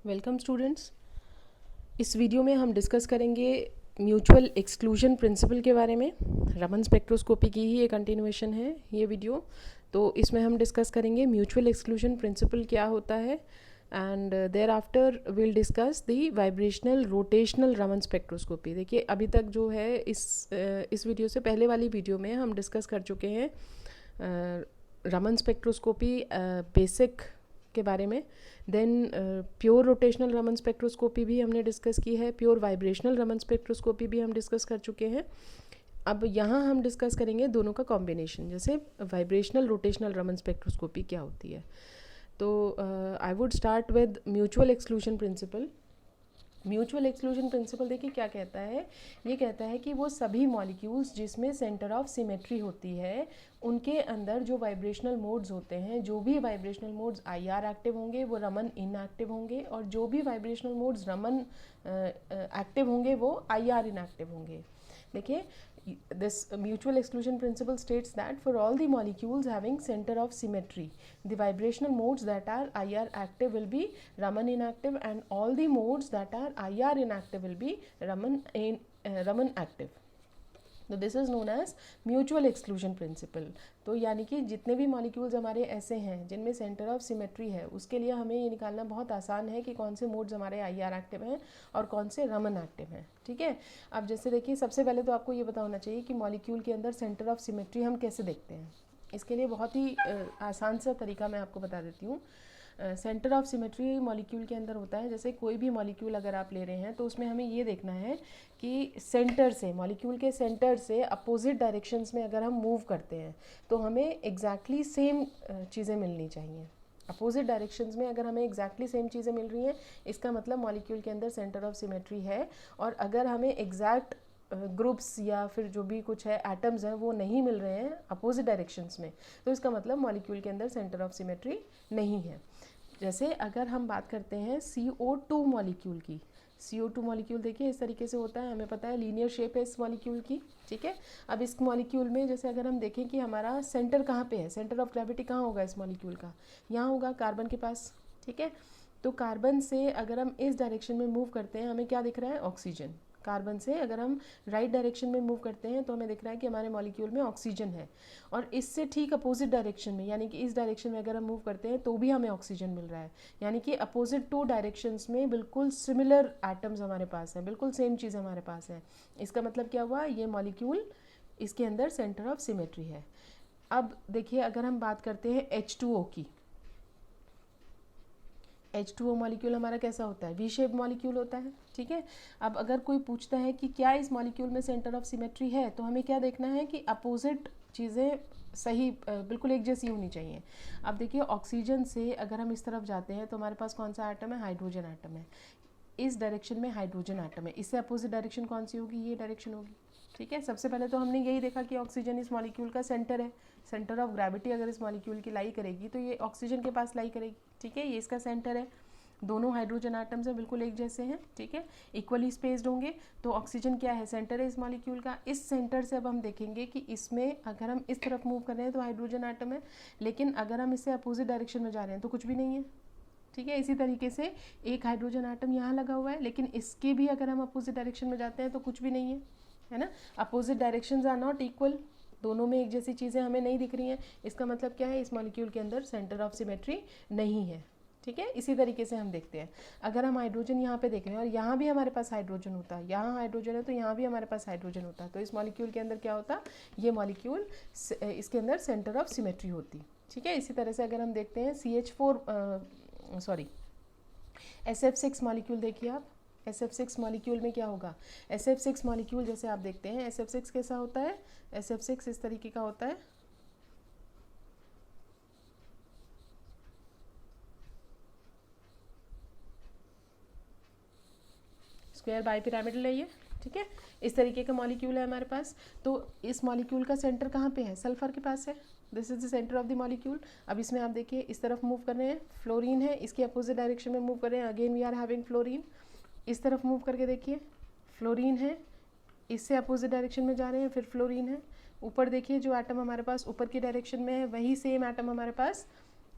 Welcome students. इस video में हम डिस्कस करेंगे म्यूचुअल एक्सक्लूजन प्रिंसिपल के बारे में। रमन स्पेक्ट्रोस्कोपी की ही एक कंटिन्यूएशन है ये वीडियो। तो इसमें हम डिस्कस करेंगे म्यूचुअल एक्सक्लूजन प्रिंसिपल क्या होता है and thereafter will discuss the vibrational rotational Raman spectroscopy. देखिए अभी तक जो है इस वीडियो से पहले वाली वीडियो में हम डिस्कस कर चुके हैं रमन स्पेक्ट्रोस्कोपी बेसिक के बारे में। Then pure rotational Raman spectroscopy भी हमने डिस्कस की है, प्योर वाइब्रेशनल रमन स्पेक्ट्रोस्कोपी भी हम डिस्कस कर चुके हैं। अब यहाँ हम डिस्कस करेंगे दोनों का कॉम्बिनेशन, जैसे वाइब्रेशनल रोटेशनल रमन स्पेक्ट्रोस्कोपी क्या होती है। तो I would start with mutual exclusion principal. Mutual exclusion principal देखिए क्या कहता है, ये कहता है कि वो सभी मॉलिक्यूल्स जिसमें सेंटर ऑफ सिमेट्री होती है उनके अंदर जो वाइब्रेशनल मोड्स होते हैं, जो भी वाइब्रेशनल मोड्स आईआर एक्टिव होंगे वो रमन इनएक्टिव होंगे, और जो भी वाइब्रेशनल मोड्स रमन एक्टिव होंगे वो आईआर इनएक्टिव होंगे। देखिए this mutual exclusion principle states that for all the molecules having center of symmetry, the vibrational modes that are IR active will be Raman inactive, and all the modes that are IR inactive will be Raman active. तो this is known as mutual exclusion principle. तो यानी कि जितने भी molecules हमारे ऐसे हैं जिनमें सेंटर ऑफ सिमेट्री है, उसके लिए हमें ये निकालना बहुत आसान है कि कौन से मोड्स हमारे आईआर एक्टिव हैं और कौन से रमन एक्टिव हैं। ठीक है, अब जैसे देखिए सबसे पहले तो आपको ये पता होना चाहिए कि मॉलिक्यूल के अंदर सेंटर ऑफ सिमेट्री हम कैसे देखते हैं। इसके लिए बहुत ही आसान सा तरीका मैं आपको बता देती हूँ। सेंटर ऑफ सिमेट्री मॉलिक्यूल के अंदर होता है, जैसे कोई भी मॉलिक्यूल अगर आप ले रहे हैं तो उसमें हमें ये देखना है कि सेंटर से, मॉलिक्यूल के सेंटर से अपोजिट डायरेक्शंस में अगर हम मूव करते हैं तो हमें एग्जैक्टली सेम चीज़ें मिलनी चाहिए। अपोजिट डायरेक्शंस में अगर हमें एग्जैक्टली सेम चीज़ें मिल रही हैं, इसका मतलब मॉलिक्यूल के अंदर सेंटर ऑफ सिमेट्री है। और अगर हमें एग्जैक्ट ग्रुप्स या फिर जो भी कुछ है एटम्स हैं वो नहीं मिल रहे हैं अपोजिट डायरेक्शंस में, तो इसका मतलब मॉलिक्यूल के अंदर सेंटर ऑफ सिमेट्री नहीं है। जैसे अगर हम बात करते हैं CO2 मॉलिक्यूल की, CO2 मॉलिक्यूल देखिए इस तरीके से होता है, हमें पता है लीनियर शेप है इस मॉलिक्यूल की। ठीक है, अब इस मॉलिक्यूल में जैसे अगर हम देखें कि हमारा सेंटर कहाँ पे है, सेंटर ऑफ ग्रेविटी कहाँ होगा इस मॉलिक्यूल का, यहाँ होगा कार्बन के पास। ठीक है, तो कार्बन से अगर हम इस डायरेक्शन में मूव करते हैं हमें क्या दिख रहा है, ऑक्सीजन। कार्बन से अगर हम राइट डायरेक्शन में मूव करते हैं तो हमें दिख रहा है कि हमारे मॉलिक्यूल में ऑक्सीजन है। और इससे ठीक अपोजिट डायरेक्शन में, यानी कि इस डायरेक्शन में अगर हम मूव करते हैं तो भी हमें ऑक्सीजन मिल रहा है। यानी कि अपोजिट टू डायरेक्शंस में बिल्कुल सिमिलर एटम्स हमारे पास हैं, बिल्कुल सेम चीज़ हमारे पास है। इसका मतलब क्या हुआ, ये मॉलिक्यूल इसके अंदर सेंटर ऑफ सिमेट्री है। अब देखिए अगर हम बात करते हैं H2O की, H2O मॉलिक्यूल हमारा कैसा होता है, वी शेप मॉलिक्यूल होता है। ठीक है, अब अगर कोई पूछता है कि क्या इस मॉलिक्यूल में सेंटर ऑफ सिमेट्री है, तो हमें क्या देखना है कि अपोजिट चीज़ें सही बिल्कुल एक जैसी होनी चाहिए। अब देखिए ऑक्सीजन से अगर हम इस तरफ जाते हैं तो हमारे पास कौन सा एटम है, हाइड्रोजन एटम है। इस डायरेक्शन में हाइड्रोजन एटम है, इससे अपोजिट डायरेक्शन कौन सी होगी, ये डायरेक्शन होगी। ठीक है, सबसे पहले तो हमने यही देखा कि ऑक्सीजन इस मॉलिक्यूल का सेंटर है। सेंटर ऑफ ग्रेविटी अगर इस मॉलिक्यूल की लाई करेगी तो ये ऑक्सीजन के पास लाई करेगी। ठीक है, ये इसका सेंटर है। दोनों हाइड्रोजन एटम्स हैं बिल्कुल एक जैसे हैं। ठीक है, इक्वली स्पेस्ड होंगे। तो ऑक्सीजन क्या है, सेंटर है इस मॉलिक्यूल का। इस सेंटर से अब हम देखेंगे कि इसमें अगर हम इस तरफ मूव कर रहे हैं तो हाइड्रोजन एटम है, लेकिन अगर हम इससे अपोजिट डायरेक्शन में जा रहे हैं तो कुछ भी नहीं है। ठीक है, इसी तरीके से एक हाइड्रोजन एटम यहाँ लगा हुआ है, लेकिन इसके भी अगर हम अपोजिट डायरेक्शन में जाते हैं तो कुछ भी नहीं है ना। Opposite directions are not equal, दोनों में एक जैसी चीज़ें हमें नहीं दिख रही हैं। इसका मतलब क्या है, इस मॉलिक्यूल के अंदर सेंटर ऑफ सिमेट्री नहीं है। ठीक है, इसी तरीके से हम देखते हैं अगर हम हाइड्रोजन यहाँ पे देख रहे हैं और यहाँ भी हमारे पास हाइड्रोजन होता है, यहाँ हाइड्रोजन है तो यहाँ भी हमारे पास हाइड्रोजन होता है, तो इस मॉलिक्यूल के अंदर क्या होता, ये मॉलिक्यूल इसके अंदर सेंटर ऑफ सिमेट्री होती। ठीक है, इसी तरह से अगर हम देखते हैं SF6 मॉलिक्यूल देखिए आप, SF6 मॉलिक्यूल में क्या होगा, SF6 मॉलिक्यूल जैसे आप देखते हैं SF6 कैसा होता है, SF6 इस तरीके का होता है। स्क्वायर बाई पिरामिडल है ये। ठीक है, इस तरीके का मॉलिक्यूल है हमारे पास। तो इस मॉलिक्यूल का सेंटर कहाँ पे है, सल्फर के पास है। This is the centre of the molecule. अब इसमें आप देखिए इस तरफ मूव कर रहे हैं, फ्लोरीन है, इसकी अपोजिट डायरेक्शन में मूव कर रहे हैं, again we are having fluorine. इस तरफ मूव करके देखिए, फ्लोरीन है, इससे अपोजिट डायरेक्शन में जा रहे हैं, फिर फ्लोरीन है। ऊपर देखिए जो एटम हमारे पास ऊपर की डायरेक्शन में है वही सेम एटम हमारे पास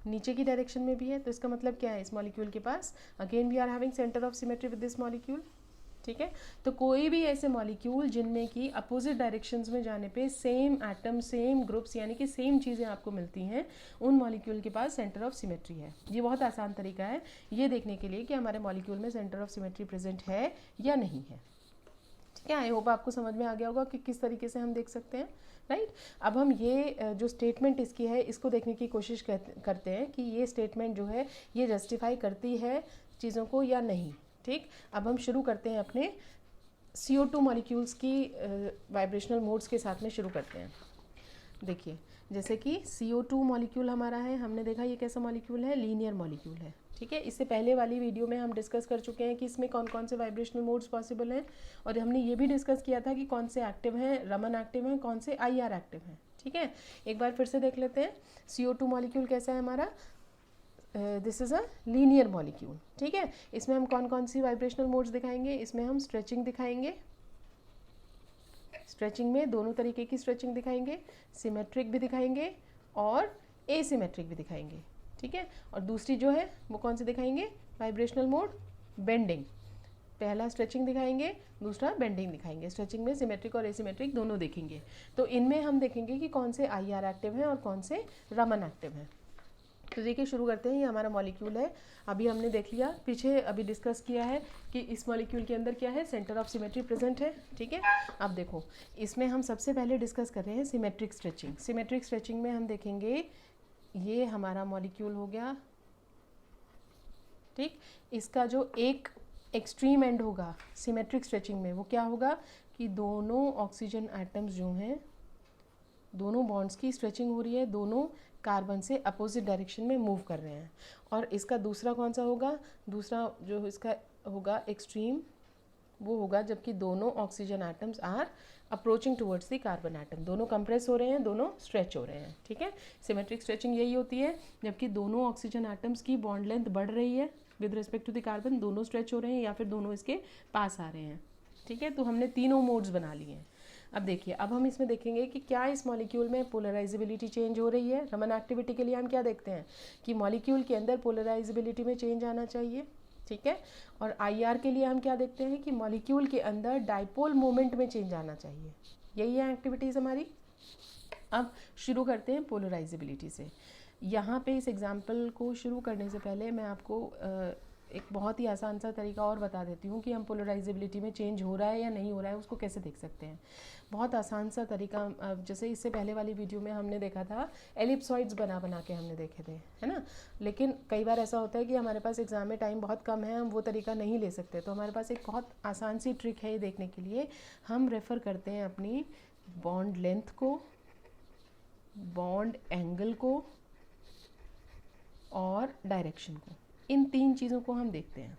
नीचे की डायरेक्शन में भी है, तो इसका मतलब क्या है, इस मॉलिक्यूल के पास again we are having centre of symmetry with this molecule. ठीक है, तो कोई भी ऐसे मॉलिक्यूल जिनमें कि अपोजिट डायरेक्शंस में जाने पे सेम एटम, सेम ग्रुप्स, यानी कि सेम चीज़ें आपको मिलती हैं, उन मॉलिक्यूल के पास सेंटर ऑफ सिमेट्री है। ये बहुत आसान तरीका है ये देखने के लिए कि हमारे मॉलिक्यूल में सेंटर ऑफ सिमेट्री प्रेजेंट है या नहीं है। ठीक है, आई होप आपको समझ में आ गया होगा कि किस तरीके से हम देख सकते हैं, राइट। अब हम ये जो स्टेटमेंट इसकी है इसको देखने की कोशिश करते हैं कि ये स्टेटमेंट जो है ये जस्टिफाई करती है चीज़ों को या नहीं। ठीक, अब हम शुरू करते हैं अपने CO2 मॉलिक्यूल्स की वाइब्रेशनल मोड्स के साथ में शुरू करते हैं। देखिए, जैसे कि CO2 मॉलिक्यूल हमारा है, हमने देखा ये कैसा मॉलिक्यूल है, लीनियर मॉलिक्यूल है। ठीक है, इससे पहले वाली वीडियो में हम डिस्कस कर चुके हैं कि इसमें कौन कौन से वाइब्रेशनल मोड्स पॉसिबल हैं, और हमने ये भी डिस्कस किया था कि कौन से एक्टिव हैं, रमन एक्टिव हैं, कौन से IR एक्टिव हैं। ठीक है, एक बार फिर से देख लेते हैं CO2 मॉलिक्यूल कैसा है हमारा। This is a linear molecule. ठीक है, इसमें हम कौन कौन सी वाइब्रेशनल मोड्स दिखाएंगे, इसमें हम स्ट्रेचिंग दिखाएंगे, स्ट्रेचिंग में दोनों तरीके की स्ट्रेचिंग दिखाएंगे, सिमेट्रिक भी दिखाएंगे और एसिमेट्रिक भी दिखाएंगे। ठीक है, और दूसरी जो है वो कौन सी दिखाएंगे, वाइब्रेशनल मोड बेंडिंग। पहला स्ट्रेचिंग दिखाएंगे, दूसरा बेंडिंग दिखाएंगे। स्ट्रेचिंग में सिमेट्रिक और एसिमेट्रिक दोनों देखेंगे। तो इनमें हम देखेंगे कि कौन से IR एक्टिव हैं और कौन से रमन एक्टिव हैं। तो देखिए, शुरू करते हैं। ये हमारा मॉलिक्यूल है, अभी हमने देख लिया, पीछे अभी डिस्कस किया है कि इस मॉलिक्यूल के अंदर क्या है, सेंटर ऑफ सिमेट्री प्रेजेंट है। ठीक है, अब देखो इसमें हम सबसे पहले डिस्कस कर रहे हैं सिमेट्रिक स्ट्रेचिंग। सिमेट्रिक स्ट्रेचिंग में हम देखेंगे ये हमारा मॉलिक्यूल हो गया। ठीक, इसका जो एक एक्सट्रीम एंड होगा सिमेट्रिक स्ट्रेचिंग में वो क्या होगा कि दोनों ऑक्सीजन एटम्स जो हैं, दोनों बॉन्ड्स की स्ट्रेचिंग हो रही है, दोनों कार्बन से अपोजिट डायरेक्शन में मूव कर रहे हैं। और इसका दूसरा कौन सा होगा, दूसरा जो इसका होगा एक्सट्रीम, वो होगा जबकि दोनों oxygen atoms are approaching towards the carbon atom, दोनों कंप्रेस हो रहे हैं, दोनों स्ट्रेच हो रहे हैं। ठीक है, सिमेट्रिक स्ट्रेचिंग यही होती है जबकि दोनों ऑक्सीजन एटम्स की बॉन्ड लेंथ बढ़ रही है with respect to the carbon, दोनों स्ट्रेच हो रहे हैं या फिर दोनों इसके पास आ रहे हैं। ठीक है, तो हमने तीनों मोड्स बना लिए हैं। अब देखिए, अब हम इसमें देखेंगे कि क्या इस मॉलिक्यूल में पोलराइजेबिलिटी चेंज हो रही है। रमन एक्टिविटी के लिए हम क्या देखते हैं कि मॉलिक्यूल के अंदर पोलराइजेबिलिटी में चेंज आना चाहिए। ठीक है, और IR के लिए हम क्या देखते हैं कि मॉलिक्यूल के अंदर डाइपोल मोमेंट में चेंज आना चाहिए। यही है एक्टिविटीज़ हमारी। अब शुरू करते हैं पोलराइजेबिलिटी से। यहाँ पे इस एग्जाम्पल को शुरू करने से पहले मैं आपको एक बहुत ही आसान सा तरीका और बता देती हूँ कि हम पोलराइजेबिलिटी में चेंज हो रहा है या नहीं हो रहा है, उसको कैसे देख सकते हैं। बहुत आसान सा तरीका, जैसे इससे पहले वाली वीडियो में हमने देखा था एलिप्सॉइड्स बना बना के हमने देखे थे, है ना। लेकिन कई बार ऐसा होता है कि हमारे पास एग्जाम में टाइम बहुत कम है, हम वो तरीका नहीं ले सकते। तो हमारे पास एक बहुत आसान सी ट्रिक है ये देखने के लिए। हम रेफ़र करते हैं अपनी बॉन्ड लेंथ को, बॉन्ड एंगल को और डायरेक्शन को। इन तीन चीज़ों को हम देखते हैं।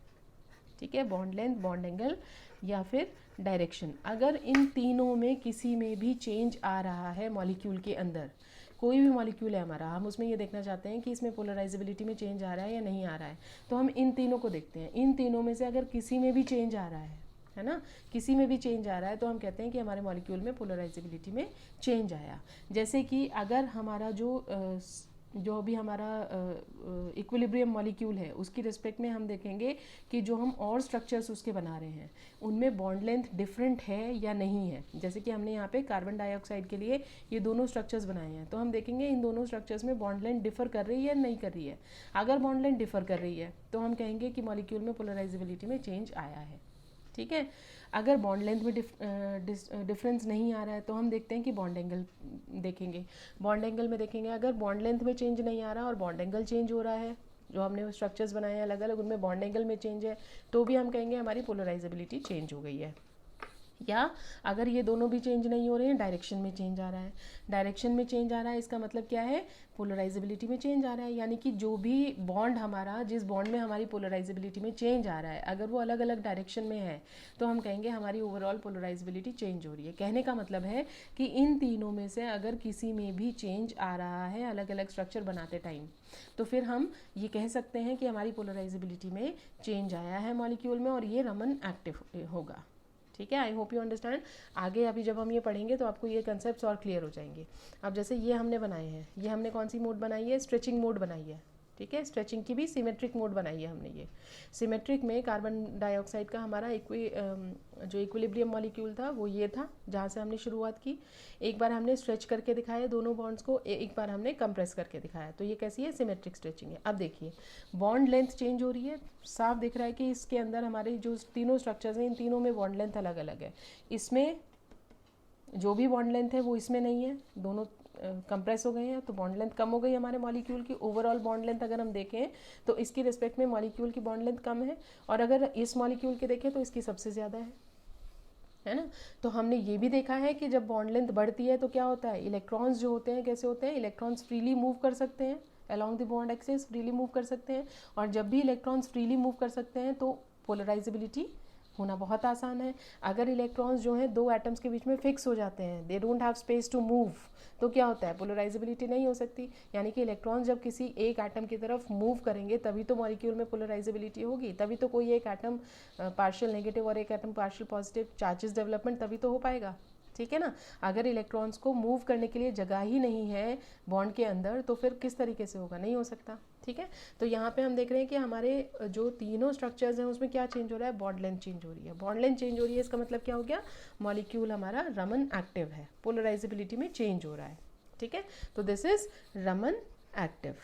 ठीक है, बॉन्ड लेंथ, बॉन्ड एंगल या फिर डायरेक्शन। अगर इन तीनों में किसी में भी चेंज आ रहा है मॉलिक्यूल के अंदर, कोई भी मॉलिक्यूल है हमारा, हम उसमें ये देखना चाहते हैं कि इसमें पोलराइजेबिलिटी में चेंज आ रहा है या नहीं आ रहा है, तो हम इन तीनों को देखते हैं। इन तीनों में से अगर किसी में भी चेंज आ रहा है ना, किसी में भी चेंज आ रहा है, तो हम कहते हैं कि हमारे मॉलिक्यूल में पोलराइजेबिलिटी में चेंज आया। जैसे कि अगर हमारा जो भी हमारा इक्विलिब्रियम मॉलिक्यूल है उसकी रिस्पेक्ट में हम देखेंगे कि जो हम और स्ट्रक्चर्स उसके बना रहे हैं उनमें बॉन्ड लेंथ डिफरेंट है या नहीं है। जैसे कि हमने यहाँ पे कार्बन डाइऑक्साइड के लिए ये दोनों स्ट्रक्चर्स बनाए हैं, तो हम देखेंगे इन दोनों स्ट्रक्चर्स में बॉन्ड लेंथ डिफर कर रही है या नहीं कर रही है। अगर बॉन्ड लेंथ डिफर कर रही है तो हम कहेंगे कि मॉलिक्यूल में पोलराइजेबिलिटी में चेंज आया है। ठीक है, अगर बॉन्ड लेंथ में डिफरेंस नहीं आ रहा है तो हम देखते हैं कि बॉन्ड एंगल देखेंगे। बॉन्ड एंगल में देखेंगे अगर बॉन्ड लेंथ में चेंज नहीं आ रहा और बॉन्ड एंगल चेंज हो रहा है, जो हमने स्ट्रक्चर्स बनाए हैं अलग अलग उनमें बॉन्ड एंगल में चेंज है, तो भी हम कहेंगे हमारी पोलराइजेबिलिटी चेंज हो गई है। या अगर ये दोनों भी चेंज नहीं हो रहे हैं, डायरेक्शन में चेंज आ रहा है, डायरेक्शन में चेंज आ रहा है, इसका मतलब क्या है, पोलराइजेबिलिटी में चेंज आ रहा है। यानी कि जो भी बॉन्ड हमारा, जिस बॉन्ड में हमारी पोलराइजेबिलिटी में चेंज आ रहा है, अगर वो अलग अलग डायरेक्शन में है तो हम कहेंगे हमारी ओवरऑल पोलराइजेबिलिटी चेंज हो रही है। कहने का मतलब है कि इन तीनों में से अगर किसी में भी चेंज आ रहा है अलग अलग स्ट्रक्चर बनाते टाइम, तो फिर हम ये कह सकते हैं कि हमारी पोलराइजेबिलिटी में चेंज आया है मॉलिक्यूल में और ये रमन एक्टिव होगा। ठीक है, आई होप यू अंडरस्टैंड। आगे अभी जब हम ये पढ़ेंगे तो आपको ये कंसेप्ट्स और क्लियर हो जाएंगे। अब जैसे ये हमने बनाए हैं, ये हमने कौन सी मोड बनाई है, स्ट्रेचिंग मोड बनाई है। ठीक है। स्ट्रेचिंग की भी सिमेट्रिक मोड बनाई है हमने। ये सिमेट्रिक में कार्बन डाइऑक्साइड का हमारा जो इक्विलिब्रियम मॉलिक्यूल था वो ये था जहाँ से हमने शुरुआत की। एक बार हमने स्ट्रेच करके दिखाया दोनों बॉन्ड्स को, एक बार हमने कंप्रेस करके दिखाया। तो ये कैसी है? सिमेट्रिक स्ट्रेचिंग है। अब देखिए बॉन्ड लेंथ चेंज हो रही है, साफ दिख रहा है कि इसके अंदर हमारे जो तीनों स्ट्रक्चर्स हैं इन तीनों में बॉन्ड लेंथ अलग अलग है। इसमें जो भी बॉन्ड लेंथ है वो इसमें नहीं है, दोनों कंप्रेस हो गए हैं, तो बॉन्ड लेंथ कम हो गई हमारे मॉलिक्यूल की। ओवरऑल बॉन्ड लेंथ अगर हम देखें तो इसकी रिस्पेक्ट में मॉलिक्यूल की बॉन्ड लेंथ कम है, और अगर इस मॉलिक्यूल के देखें तो इसकी सबसे ज़्यादा है ना। तो हमने ये भी देखा है कि जब बॉन्ड लेंथ बढ़ती है तो क्या होता है, इलेक्ट्रॉन्स जो होते हैं कैसे होते हैं, इलेक्ट्रॉन्स फ्रीली मूव कर सकते हैं along the bond axis, freely move कर सकते हैं। और जब भी इलेक्ट्रॉन्स फ्रीली मूव कर सकते हैं तो पोलराइजेबिलिटी होना बहुत आसान है। अगर इलेक्ट्रॉन्स जो हैं दो एटम्स के बीच में फिक्स हो जाते हैं, they don't have space to move, तो क्या होता है, पोलराइजेबिलिटी नहीं हो सकती। यानी कि इलेक्ट्रॉन्स जब किसी एक एटम की तरफ मूव करेंगे तभी तो मॉलिक्यूल में पोलराइजेबिलिटी होगी, तभी तो कोई एक एटम पार्शियल नेगेटिव और एक atom partial positive charges development तभी तो हो पाएगा, ठीक है ना। अगर इलेक्ट्रॉन्स को मूव करने के लिए जगह ही नहीं है बॉन्ड के अंदर तो फिर किस तरीके से होगा, नहीं हो सकता, ठीक है। तो यहाँ पे हम देख रहे हैं कि हमारे जो तीनों स्ट्रक्चर्स हैं उसमें क्या चेंज हो रहा है, बॉन्ड लेंथ चेंज हो रही है। बॉन्ड लेंथ चेंज हो रही है इसका मतलब क्या हो गया, मॉलिक्यूल हमारा रमन एक्टिव है, पोलराइजेबिलिटी में चेंज हो रहा है, ठीक है। तो दिस इज रमन एक्टिव।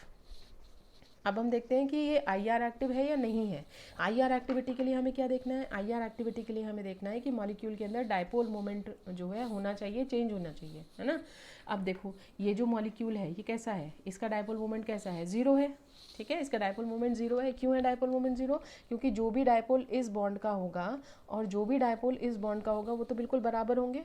अब हम देखते हैं कि ये IR एक्टिव है या नहीं है। IR एक्टिविटी के लिए हमें क्या देखना है, IR एक्टिविटी के लिए हमें देखना है कि मॉलिक्यूल के अंदर डायपोल मोमेंट जो है होना चाहिए, चेंज होना चाहिए, है ना। अब देखो ये जो मॉलिक्यूल है ये कैसा है, इसका डायपोल मोमेंट कैसा है, 0 है, ठीक है। इसका डायपोल मोमेंट 0 है। क्यों है डायपोल मोमेंट 0? क्योंकि जो भी डायपोल इस बॉन्ड का होगा और जो भी डायपोल इस बॉन्ड का होगा वो तो बिल्कुल बराबर होंगे,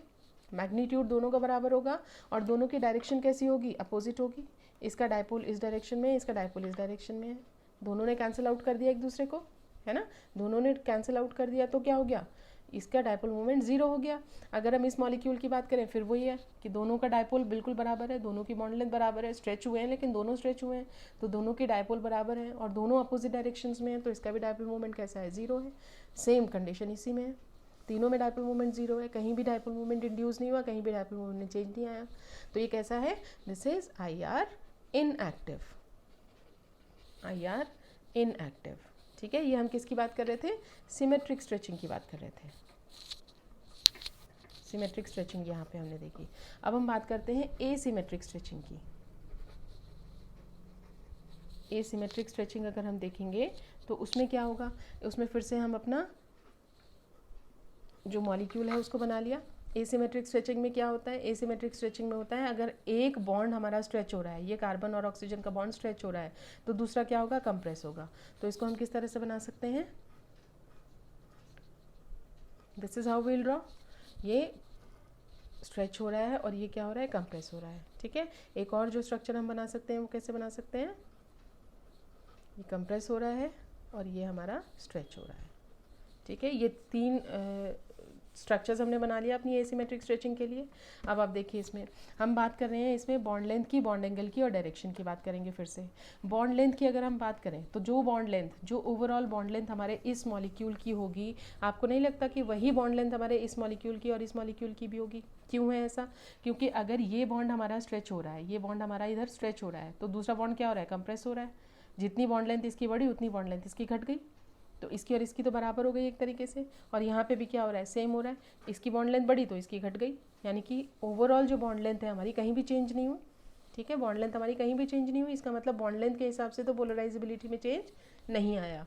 मैग्नीट्यूड दोनों का बराबर होगा, और दोनों की डायरेक्शन कैसी होगी, अपोजिट होगी। इसका डायपोल इस डायरेक्शन में है, इसका डायपोल इस डायरेक्शन में है, दोनों ने कैंसिल आउट कर दिया एक दूसरे को, है ना। दोनों ने कैंसिल आउट कर दिया तो क्या हो गया, इसका डायपोल मोमेंट 0 हो गया। अगर हम इस मॉलिक्यूल की बात करें फिर वही है कि दोनों का डायपोल बिल्कुल बराबर है, दोनों की बॉन्ड लेंथ बराबर है, स्ट्रेच हुए हैं लेकिन दोनों स्ट्रेच हुए हैं, तो दोनों की डायपोल बराबर है और दोनों अपोजिट डायरेक्शंस में है, तो इसका भी डायपोल मोमेंट कैसा है, 0 है। सेम कंडीशन इसी में है, तीनों में डायपोल मोमेंट 0 है, कहीं भी डायपोल मोमेंट इंड्यूस नहीं हुआ, कहीं भी डायपोल मोमेंट चेंज नहीं आया। तो ये कैसा है, this is IR inactive, IR inactive, ठीक है। ये हम किसकी बात कर रहे थे, सिमेट्रिक स्ट्रेचिंग की बात कर रहे थे। सिमेट्रिक स्ट्रेचिंग यहाँ पे हमने देखी। अब हम बात करते हैं एसिमेट्रिक स्ट्रेचिंग की। एसिमेट्रिक स्ट्रेचिंग अगर हम देखेंगे तो उसमें क्या होगा, उसमें फिर से हम अपना जो मॉलिक्यूल है उसको बना लिया। एसिमेट्रिक स्ट्रेचिंग में क्या होता है, एसिमेट्रिक स्ट्रेचिंग में होता है अगर एक बॉन्ड हमारा स्ट्रेच हो रहा है, ये कार्बन और ऑक्सीजन का बॉन्ड स्ट्रेच हो रहा है, तो दूसरा क्या होगा, कंप्रेस होगा। तो इसको हम किस तरह से बना सकते हैं, this is how we'll draw, ये स्ट्रेच हो रहा है और ये क्या हो रहा है, कंप्रेस हो रहा है, ठीक है। एक और जो स्ट्रक्चर हम बना सकते हैं वो कैसे बना सकते हैं, ये कंप्रेस हो रहा है और ये हमारा स्ट्रेच हो रहा है, ठीक है। ये तीन स्ट्रक्चर्स हमने बना लिया अपनी एसिमेट्रिक स्ट्रेचिंग के लिए। अब आप देखिए इसमें हम बात कर रहे हैं, इसमें बॉन्ड लेंथ की, बॉन्ड एंगल की और डायरेक्शन की बात करेंगे फिर से। बॉन्ड लेंथ की अगर हम बात करें तो जो बॉन्ड लेंथ, जो ओवरऑल बॉन्ड लेंथ हमारे इस मॉलिक्यूल की होगी, आपको नहीं लगता कि वही बॉन्ड लेंथ हमारे इस मॉलिक्यूल की और इस मॉलिक्यूल की भी होगी। क्यों है ऐसा, क्योंकि अगर ये बॉन्ड हमारा स्ट्रेच हो रहा है, ये बॉन्ड हमारा इधर स्ट्रेच हो रहा है, तो दूसरा बॉन्ड क्या हो रहा है, कंप्रेस हो रहा है। जितनी बॉन्ड लेंथ इसकी बढ़ी उतनी बॉन्ड लेंथ इसकी घट गई, तो इसकी और इसकी तो बराबर हो गई एक तरीके से। और यहाँ पे भी क्या हो रहा है, सेम हो रहा है, इसकी बॉन्ड लेंथ बढ़ी तो इसकी घट गई, यानी कि ओवरऑल जो बॉन्ड लेंथ है हमारी कहीं भी चेंज नहीं हुई, ठीक है। बॉन्ड लेंथ हमारी कहीं भी चेंज नहीं हुई, इसका मतलब बॉन्ड लेंथ के हिसाब से तो पोलराइजेबिलिटी में चेंज नहीं आया।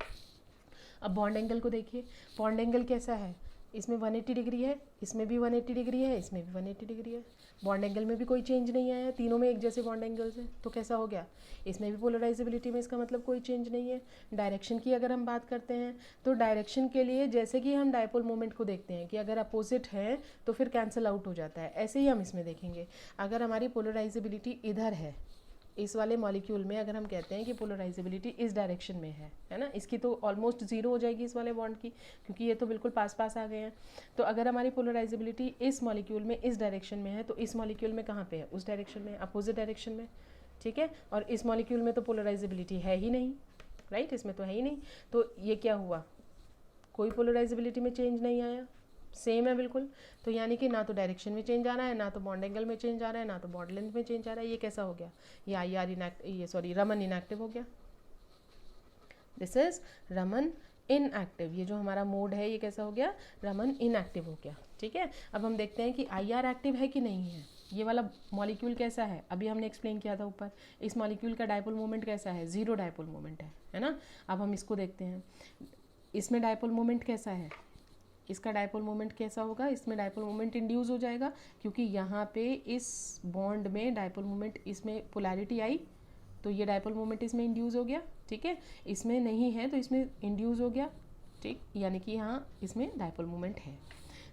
अब बॉन्ड एंगल को देखिए, बॉन्ड एंगल कैसा है, इसमें 180 डिग्री है, इसमें भी 180 डिग्री है, इसमें भी 180 डिग्री है। बॉन्ड एंगल में भी कोई चेंज नहीं आया, तीनों में एक जैसे बॉन्ड एंगल्स हैं, तो कैसा हो गया, इसमें भी पोलराइजेबिलिटी में इसका मतलब कोई चेंज नहीं है। डायरेक्शन की अगर हम बात करते हैं तो डायरेक्शन के लिए जैसे कि हम डायपोल मोमेंट को देखते हैं कि अगर अपोजिट है तो फिर कैंसिल आउट हो जाता है, ऐसे ही हम इसमें देखेंगे। अगर हमारी पोलराइजेबिलिटी इधर है, इस वाले मॉलिक्यूल में अगर हम कहते हैं कि पोलराइजेबिलिटी इस डायरेक्शन में है ना, इसकी तो ऑलमोस्ट 0 हो जाएगी इस वाले बॉन्ड की, क्योंकि ये तो बिल्कुल पास पास आ गए हैं। तो अगर हमारी पोलराइजेबिलिटी इस मॉलिक्यूल में इस डायरेक्शन में है, तो इस मॉलिक्यूल में कहाँ पे है, उस डायरेक्शन में, अपोजिट डायरेक्शन में, ठीक है। और इस मॉलिक्यूल में तो पोलराइजेबिलिटी है ही नहीं, राइट, इसमें तो है ही नहीं, तो ये क्या हुआ, कोई पोलराइजेबिलिटी में चेंज नहीं आया, सेम है बिल्कुल। तो यानी कि ना तो डायरेक्शन में चेंज आ रहा है, ना तो बॉन्ड एंगल में चेंज आ रहा है, ना तो बॉन्ड लेंथ में चेंज आ रहा है। ये कैसा हो गया, ये IR रमन इनएक्टिव हो गया, दिस इज रमन इनएक्टिव। ये जो हमारा मोड है ये कैसा हो गया, रमन इनएक्टिव हो गया। ठीक है, अब हम देखते हैं कि IR एक्टिव है कि नहीं है। ये वाला मॉलिक्यूल कैसा है, अभी हमने एक्सप्लेन किया था ऊपर, इस मॉलिक्यूल का डायपोल मोमेंट कैसा है, 0 डायपोल मोमेंट है ना। अब हम इसको देखते हैं, इसमें डायपोल मोमेंट कैसा है, इसका डायपोल मोमेंट कैसा होगा, इसमें डायपोल मोमेंट इंड्यूस हो जाएगा, क्योंकि यहाँ पे इस बॉन्ड में डायपोल मोमेंट, इसमें पोलैरिटी आई तो ये डायपोल मोमेंट इसमें इंड्यूस हो गया। ठीक है, इसमें नहीं है तो इसमें इंड्यूस हो गया। ठीक, यानी कि यहाँ इसमें डायपोल मोमेंट है।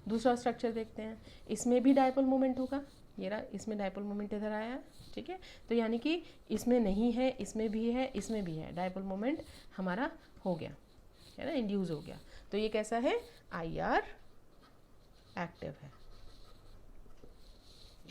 दूसरा स्ट्रक्चर देखते हैं, इसमें भी डायपोल मोमेंट होगा, ये रहा, इसमें डायपोल मोमेंट इधर आया है। ठीक है, तो यानी कि इसमें नहीं है, इसमें भी है, इसमें भी है, डायपोल मोमेंट हमारा हो गया है ना, इंड्यूस हो गया। तो ये कैसा है, IR एक्टिव है,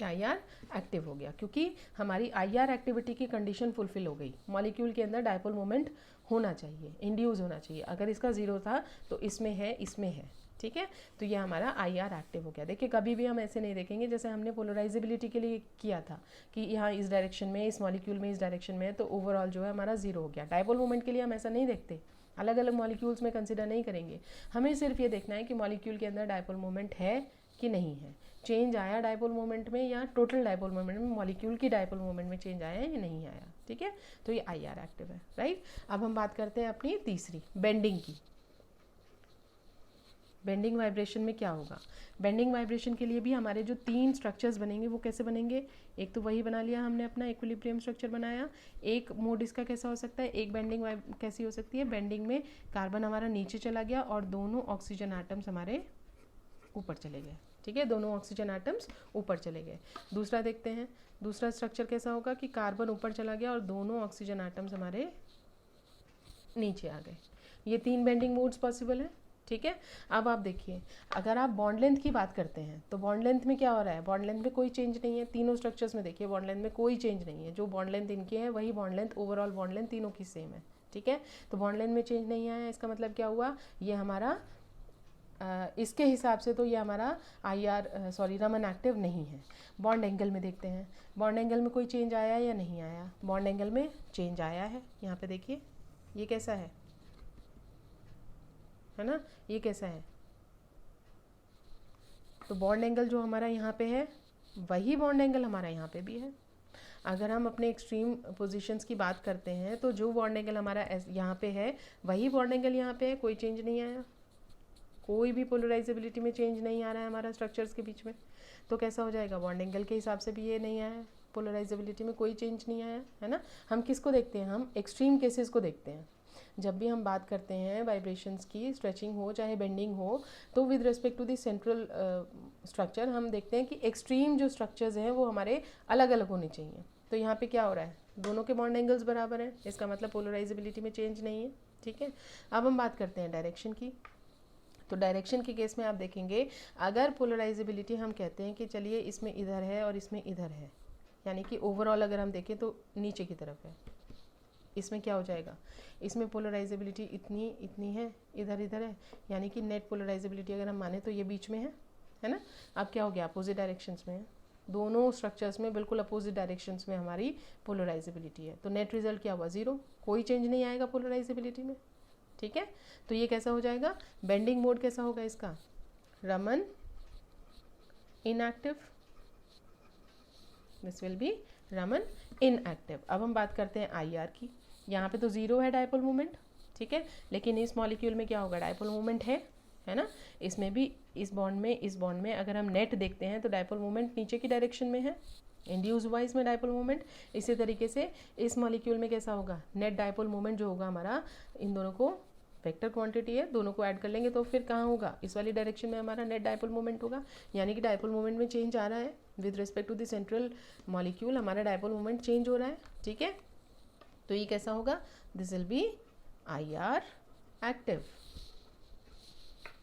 IR एक्टिव हो गया, क्योंकि हमारी IR एक्टिविटी की कंडीशन फुलफिल हो गई। मॉलिक्यूल के अंदर डायपोल मोमेंट होना चाहिए, इंड्यूस होना चाहिए। अगर इसका 0 था तो इसमें है, इसमें है। ठीक है, तो ये हमारा IR एक्टिव हो गया। देखिए, कभी भी हम ऐसे नहीं देखेंगे जैसे हमने पोलराइजेबिलिटी के लिए किया था कि यहाँ इस डायरेक्शन में, इस मॉलिक्यूल में इस डायरेक्शन में है तो ओवरऑल जो है हमारा 0 हो गया। डायपोल मोमेंट के लिए हम ऐसा नहीं देखते, अलग अलग मॉलिक्यूल्स में कंसिडर नहीं करेंगे। हमें सिर्फ ये देखना है कि मॉलिक्यूल के अंदर डायपोल मोमेंट है कि नहीं है, चेंज आया डायपोल मोमेंट में या टोटल डायपोल मोमेंट में, मॉलिक्यूल की डायपोल मोमेंट में चेंज आया या नहीं आया। ठीक है, तो ये IR एक्टिव है। राइट, अब हम बात करते हैं अपनी तीसरी, बेंडिंग की। बेंडिंग वाइब्रेशन में क्या होगा, बेंडिंग वाइब्रेशन के लिए भी हमारे जो 3 स्ट्रक्चर्स बनेंगे वो कैसे बनेंगे, एक तो वही बना लिया हमने, अपना इक्विलिब्रियम स्ट्रक्चर बनाया। एक मोड इसका कैसा हो सकता है, एक बेंडिंग कैसी हो सकती है, बेंडिंग में कार्बन हमारा नीचे चला गया और दोनों ऑक्सीजन एटम्स हमारे ऊपर चले गए। ठीक है, दोनों ऑक्सीजन एटम्स ऊपर चले गए। दूसरा देखते हैं, दूसरा स्ट्रक्चर कैसा होगा कि कार्बन ऊपर चला गया और दोनों ऑक्सीजन एटम्स हमारे नीचे आ गए। ये 3 बेंडिंग मोड्स पॉसिबल है। ठीक है, अब आप देखिए, अगर आप बॉन्ड लेंथ की बात करते हैं तो बॉन्ड लेंथ में क्या हो रहा है, बॉन्ड लेंथ में कोई चेंज नहीं है। तीनों स्ट्रक्चर्स में देखिए बॉन्ड लेंथ में कोई चेंज नहीं है, जो बॉन्ड लेंथ इनकी है वही bond length, overall bond length तीनों की सेम है। ठीक है, तो बॉन्ड लेंथ में चेंज नहीं आया, इसका मतलब क्या हुआ, ये हमारा इसके हिसाब से तो ये हमारा रमन एक्टिव नहीं है। बॉन्ड एंगल में देखते हैं, बॉन्ड एंगल में कोई चेंज आया या नहीं आया, बॉन्ड एंगल में चेंज आया है। यहाँ पे देखिए ये कैसा है ना, ये कैसा है, तो बॉन्ड एंगल जो हमारा यहाँ पे है वही बॉन्ड एंगल हमारा यहाँ पे भी है। अगर हम अपने एक्सट्रीम पोजीशंस की बात करते हैं तो जो बॉन्ड एंगल हमारा यहाँ पे है वही बॉन्ड एंगल यहाँ पे है, कोई चेंज नहीं आया, कोई भी पोलराइजेबिलिटी में चेंज नहीं आ रहा है हमारा स्ट्रक्चर्स के बीच में। तो कैसा हो जाएगा, बॉन्ड एंगल के हिसाब से भी ये नहीं आया, पोलराइजेबिलिटी में कोई चेंज नहीं आया, है ना। हम किसको देखते हैं, हम एक्सट्रीम केसेस को देखते हैं। जब भी हम बात करते हैं वाइब्रेशंस की, स्ट्रेचिंग हो चाहे बेंडिंग हो, तो with respect to the central structure हम देखते हैं कि एक्सट्रीम जो स्ट्रक्चर्स हैं वो हमारे अलग अलग होने चाहिए। तो यहाँ पे क्या हो रहा है, दोनों के बॉन्ड एंगल्स बराबर हैं, इसका मतलब पोलराइजेबिलिटी में चेंज नहीं है। ठीक है, अब हम बात करते हैं डायरेक्शन की। तो डायरेक्शन के केस में आप देखेंगे, अगर पोलराइजेबिलिटी हम कहते हैं कि चलिए इसमें इधर है और इसमें इधर है, यानी कि ओवरऑल अगर हम देखें तो नीचे की तरफ है, इसमें क्या हो जाएगा, इसमें पोलराइजेबिलिटी इतनी है, इधर इधर है, यानी कि नेट पोलराइजेबिलिटी अगर हम माने तो ये बीच में है ना। अब क्या हो गया, अपोजिट डायरेक्शंस में है, दोनों स्ट्रक्चर्स में बिल्कुल अपोजिट डायरेक्शंस में हमारी पोलराइजेबिलिटी है। तो नेट रिजल्ट क्या हुआ, 0, कोई चेंज नहीं आएगा पोलराइजेबिलिटी में। ठीक है, तो ये कैसा हो जाएगा, बेंडिंग मोड कैसा होगा इसका, Raman inactive, this will B Raman inactive. अब हम बात करते हैं IR की। यहाँ पे तो 0 है डायपोल मोमेंट, ठीक है, लेकिन इस मॉलिक्यूल में क्या होगा, डायपोल मोमेंट है ना। इसमें भी इस बॉन्ड में अगर हम नेट देखते हैं तो डायपोल मोमेंट नीचे की डायरेक्शन में है, इंड्यूस हुआ इसमें डायपोल मोमेंट। इसी तरीके से इस मॉलिक्यूल में कैसा होगा, नेट डायपोल मोमेंट जो होगा हमारा, इन दोनों को वेक्टर क्वांटिटी है, दोनों को ऐड कर लेंगे तो फिर कहाँ होगा, इस वाली डायरेक्शन में हमारा नेट डायपोल मोमेंट होगा, यानी कि डायपोल मोमेंट में चेंज आ रहा है with respect to the central molecule, हमारा डायपोल मोमेंट चेंज हो रहा है। ठीक है, तो ये कैसा होगा, this will be IR active.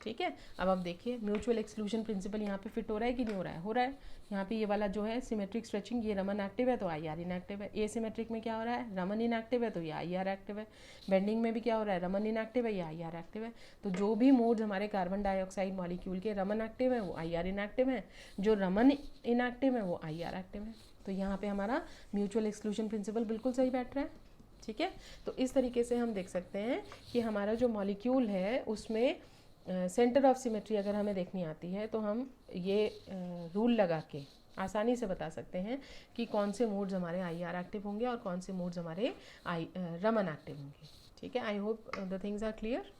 ठीक है, अब आप देखिए म्यूचुअल एक्सक्लूजन प्रिंसिपल यहाँ पे फिट हो रहा है कि नहीं हो रहा है, हो रहा है। यहाँ पे ये वाला जो है सिमेट्रिक स्ट्रेचिंग, ये रमन एक्टिव है तो IR इनएक्टिव है। ए सिमेट्रिक में क्या हो रहा है, रमन इनएक्टिव है तो ये IR एक्टिव है। बेंडिंग में भी क्या हो रहा है, रमन इनएक्टिव है, ये IR एक्टिव है। तो जो भी मोड्स हमारे कार्बन डाइऑक्साइड मॉलिक्यूल के रमन एक्टिव है वो IR इनएक्टिव है, जो रमन इनएक्टिव है वो IR एक्टिव है। तो यहाँ पे हमारा म्यूचुअल एक्सक्लूजन प्रिंसिपल बिल्कुल सही बैठ रहा है। ठीक है। तो इस तरीके से हम देख सकते हैं कि हमारा जो मॉलिक्यूल है उसमें सेंटर ऑफ सिमेट्री अगर हमें देखनी आती है तो हम ये रूल लगा के आसानी से बता सकते हैं कि कौन से मोड्स हमारे IR एक्टिव होंगे और कौन से मोड्स हमारे रमन एक्टिव होंगे। ठीक है, I hope the things are clear.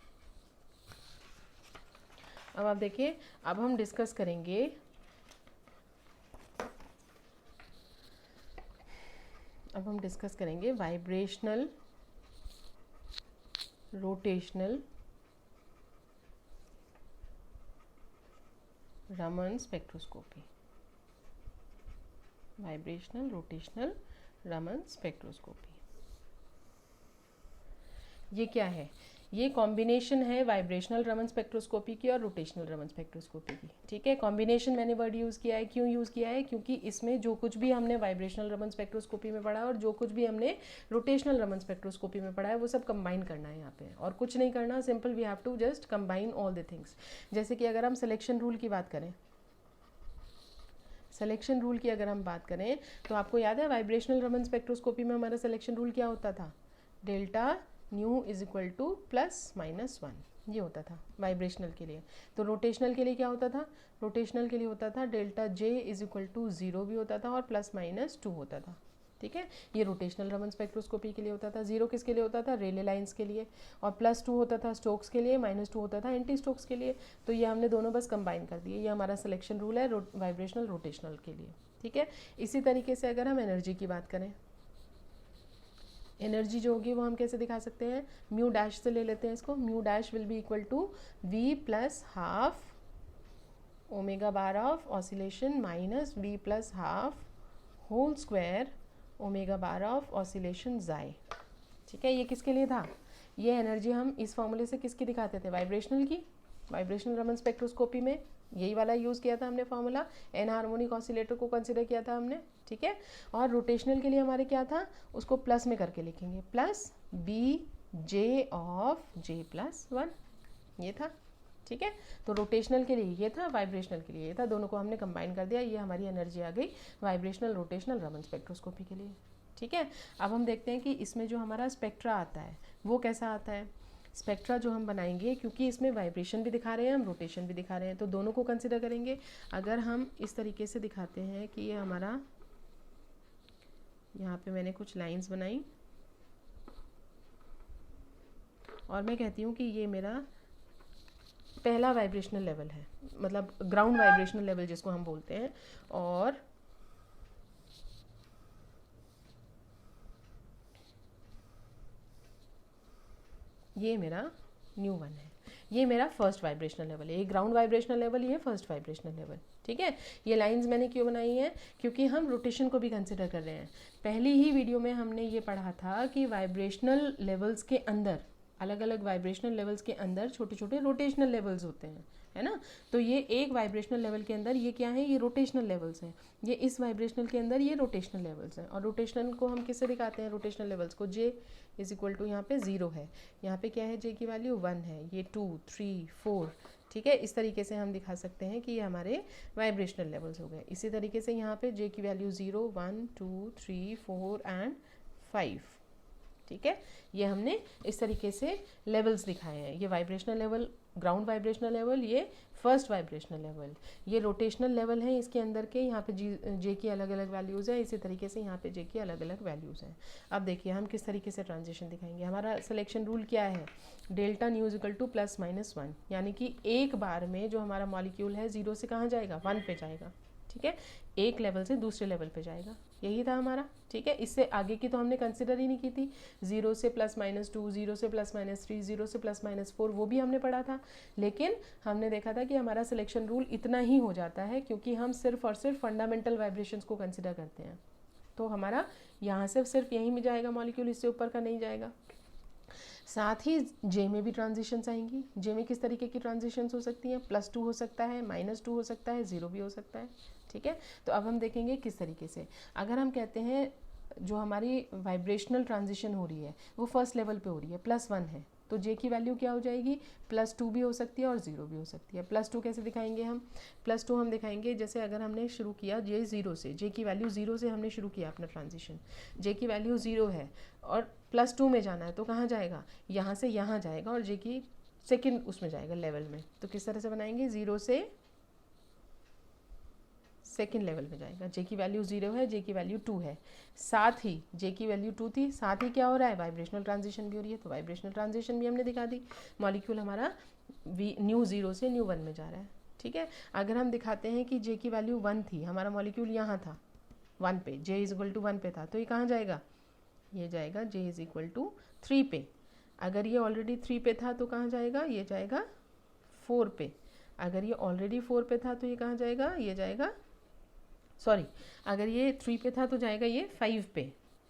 अब आप देखिए, अब हम डिस्कस करेंगे vibrational rotational Raman spectroscopy. Vibrational rotational Raman spectroscopy ये क्या है? ये कॉम्बिनेशन है वाइब्रेशनल रमन स्पेक्ट्रोस्कोपी की और रोटेशनल रमन स्पेक्ट्रोस्कोपी की। ठीक है, कॉम्बिनेशन मैंने वर्ड यूज़ किया है। क्यों यूज़ किया है? क्योंकि इसमें जो कुछ भी हमने वाइब्रेशनल रमन स्पेक्ट्रोस्कोपी में पढ़ा और जो कुछ भी हमने रोटेशनल रमन स्पेक्ट्रोस्कोपी में पढ़ा है वो सब कंबाइन करना है यहाँ पे, और कुछ नहीं करना। Simple we have to just combine all the things. जैसे कि अगर हम सिलेक्शन रूल की बात करें, सिलेक्शन रूल की अगर हम बात करें तो आपको याद है वाइब्रेशनल रमन स्पेक्ट्रोस्कोपी में हमारा सिलेक्शन रूल क्या होता था? Delta nu is equal to +-1, ये होता था वाइब्रेशनल के लिए। तो रोटेशनल के लिए क्या होता था? रोटेशनल के लिए होता था delta J is equal to 0 भी होता था और +-2 होता था। ठीक है, ये रोटेशनल रमन स्पेक्ट्रोस्कोपी के लिए होता था। 0 किसके लिए होता था? रेले लाइंस के लिए, और +2 होता था स्टोक्स के लिए, -2 होता था एंटी स्टोक्स के लिए। तो ये हमने दोनों बस कंबाइन कर दिए। ये हमारा सिलेक्शन रूल है वाइब्रेशनल रोटेशनल के लिए। ठीक है, इसी तरीके से अगर हम एनर्जी की बात करें, एनर्जी जो होगी वो हम कैसे दिखा सकते हैं? म्यू डैश से ले लेते हैं इसको। Mu dash will be equal to V + ½ omega bar of oscillation minus V + ½ whole square omega bar of oscillation xi. ठीक है, ये किसके लिए था? ये एनर्जी हम इस फॉर्मूले से किसकी दिखाते थे? वाइब्रेशनल की। वाइब्रेशनल रमन स्पेक्ट्रोस्कोपी में यही वाला यूज़ किया था हमने फार्मूला। एन हार्मोनिक ऑसिलेटर को कंसिडर किया था हमने। ठीक है, और रोटेशनल के लिए हमारे क्या था? उसको प्लस में करके लिखेंगे, +BJ ऑफ J+1, ये था। ठीक है, तो रोटेशनल के लिए ये था, वाइब्रेशनल के लिए ये था, दोनों को हमने कंबाइन कर दिया। ये हमारी एनर्जी आ गई वाइब्रेशनल रोटेशनल रमन स्पेक्ट्रोस्कोपी के लिए। ठीक है, अब हम देखते हैं कि इसमें जो हमारा स्पेक्ट्रा आता है वो कैसा आता है। स्पेक्ट्रा जो हम बनाएंगे, क्योंकि इसमें वाइब्रेशन भी दिखा रहे हैं, हम रोटेशन भी दिखा रहे हैं, तो दोनों को कंसिडर करेंगे। अगर हम इस तरीके से दिखाते हैं कि ये हमारा, यहाँ पे मैंने कुछ लाइंस बनाई और मैं कहती हूँ कि ये मेरा पहला वाइब्रेशनल लेवल है, मतलब ग्राउंड वाइब्रेशनल लेवल जिसको हम बोलते हैं, और ये मेरा ν1 है। ये मेरा फर्स्ट वाइब्रेशनल लेवल है। ये ग्राउंड वाइब्रेशनल लेवल, ये फर्स्ट वाइब्रेशनल लेवल। ठीक है, ये लाइंस मैंने क्यों बनाई है? क्योंकि हम रोटेशन को भी कंसिडर कर रहे हैं। पहली ही वीडियो में हमने ये पढ़ा था कि वाइब्रेशनल लेवल्स के अंदर, अलग अलग वाइब्रेशनल लेवल्स के अंदर छोटे छोटे रोटेशनल लेवल्स होते हैं, है ना। तो ये एक वाइब्रेशनल लेवल के अंदर ये क्या है? ये रोटेशनल लेवल्स हैं। ये इस वाइब्रेशनल के अंदर ये रोटेशनल लेवल्स हैं। और रोटेशनल को हम किससे दिखाते हैं? रोटेशनल लेवल्स को J इज इक्वल टू, यहाँ पे 0 है, यहाँ पे क्या है? J की वैल्यू 1 है, ये 2, 3, 4। ठीक है, इस तरीके से हम दिखा सकते हैं कि ये हमारे वाइब्रेशनल लेवल्स हो गए। इसी तरीके से यहाँ पे J की वैल्यू 0, 1, 2, 3, 4 एंड 5। ठीक है, ये हमने इस तरीके से लेवल्स दिखाए हैं। ये vibrational level, ground vibrational level, ये फर्स्ट वाइब्रेशनल लेवल, ये रोटेशनल लेवल है। इसके अंदर के यहाँ पे J की अलग अलग वैल्यूज़ है, इसी तरीके से यहाँ पे J की अलग अलग वैल्यूज़ हैं। अब देखिए हम किस तरीके से ट्रांजिशन दिखाएंगे। हमारा सिलेक्शन रूल क्या है? डेल्टा न्यू इक्वल टू +-1, यानी कि एक बार में जो हमारा मॉलिक्यूल है 0 से कहाँ जाएगा? 1 पे जाएगा। ठीक है, एक लेवल से दूसरे लेवल पे जाएगा, यही था हमारा। ठीक है, इससे आगे की तो हमने कंसिडर ही नहीं की थी। 0 से +-2, 0 से +-3, 0 से +-4, वो भी हमने पढ़ा था। लेकिन हमने देखा था कि हमारा सिलेक्शन रूल इतना ही हो जाता है, क्योंकि हम सिर्फ और सिर्फ फंडामेंटल वाइब्रेशंस को कंसिडर करते हैं। तो हमारा यहाँ से सिर्फ यहीं में जाएगा मॉलिक्यूल, इससे ऊपर का नहीं जाएगा। साथ ही J में भी ट्रांजिशंस आएंगी। J में किस तरीके की ट्रांजिशंस हो सकती हैं? +2 हो सकता है, -2 हो सकता है, 0 भी हो सकता है। ठीक है, तो अब हम देखेंगे किस तरीके से। अगर हम कहते हैं जो हमारी वाइब्रेशनल ट्रांजिशन हो रही है वो फर्स्ट लेवल पे हो रही है, +1 है, तो जे की वैल्यू क्या हो जाएगी, +2 भी हो सकती है और 0 भी हो सकती है। +2 कैसे दिखाएंगे हम, +2 हम दिखाएंगे जैसे अगर हमने शुरू किया जे 0 से, जे की वैल्यू 0 से हमने शुरू किया अपना ट्रांजिशन, जे की वैल्यू 0 है और +2 में जाना है तो कहाँ जाएगा, यहाँ से यहाँ जाएगा और जे की सेकेंड उसमें जाएगा लेवल में। तो किस तरह से बनाएंगे, 0 से सेकेंड लेवल में जाएगा। जे की वैल्यू 0 है, जे की वैल्यू 2 है, साथ ही जे की वैल्यू 2 थी, साथ ही क्या हो रहा है, वाइब्रेशनल ट्रांजिशन भी हो रही है। तो वाइब्रेशनल ट्रांजिशन भी हमने दिखा दी, मॉलिक्यूल हमारा न्यू 0 से न्यू 1 में जा रहा है। ठीक है, अगर हम दिखाते हैं कि जे की वैल्यू 1 थी, हमारा मॉलिक्यूल यहाँ था 1 पे, जे इज इक्वल टू 1 पे था, तो ये कहाँ जाएगा, ये जाएगा जे इज इक्वल टू 3 पे। अगर ये ऑलरेडी 3 पे था तो कहाँ जाएगा, ये जाएगा 4 पे। अगर ये ऑलरेडी 4 पे था तो ये कहाँ जाएगा, ये जाएगा, सॉरी, अगर ये 3 पे था तो जाएगा ये 5 पे,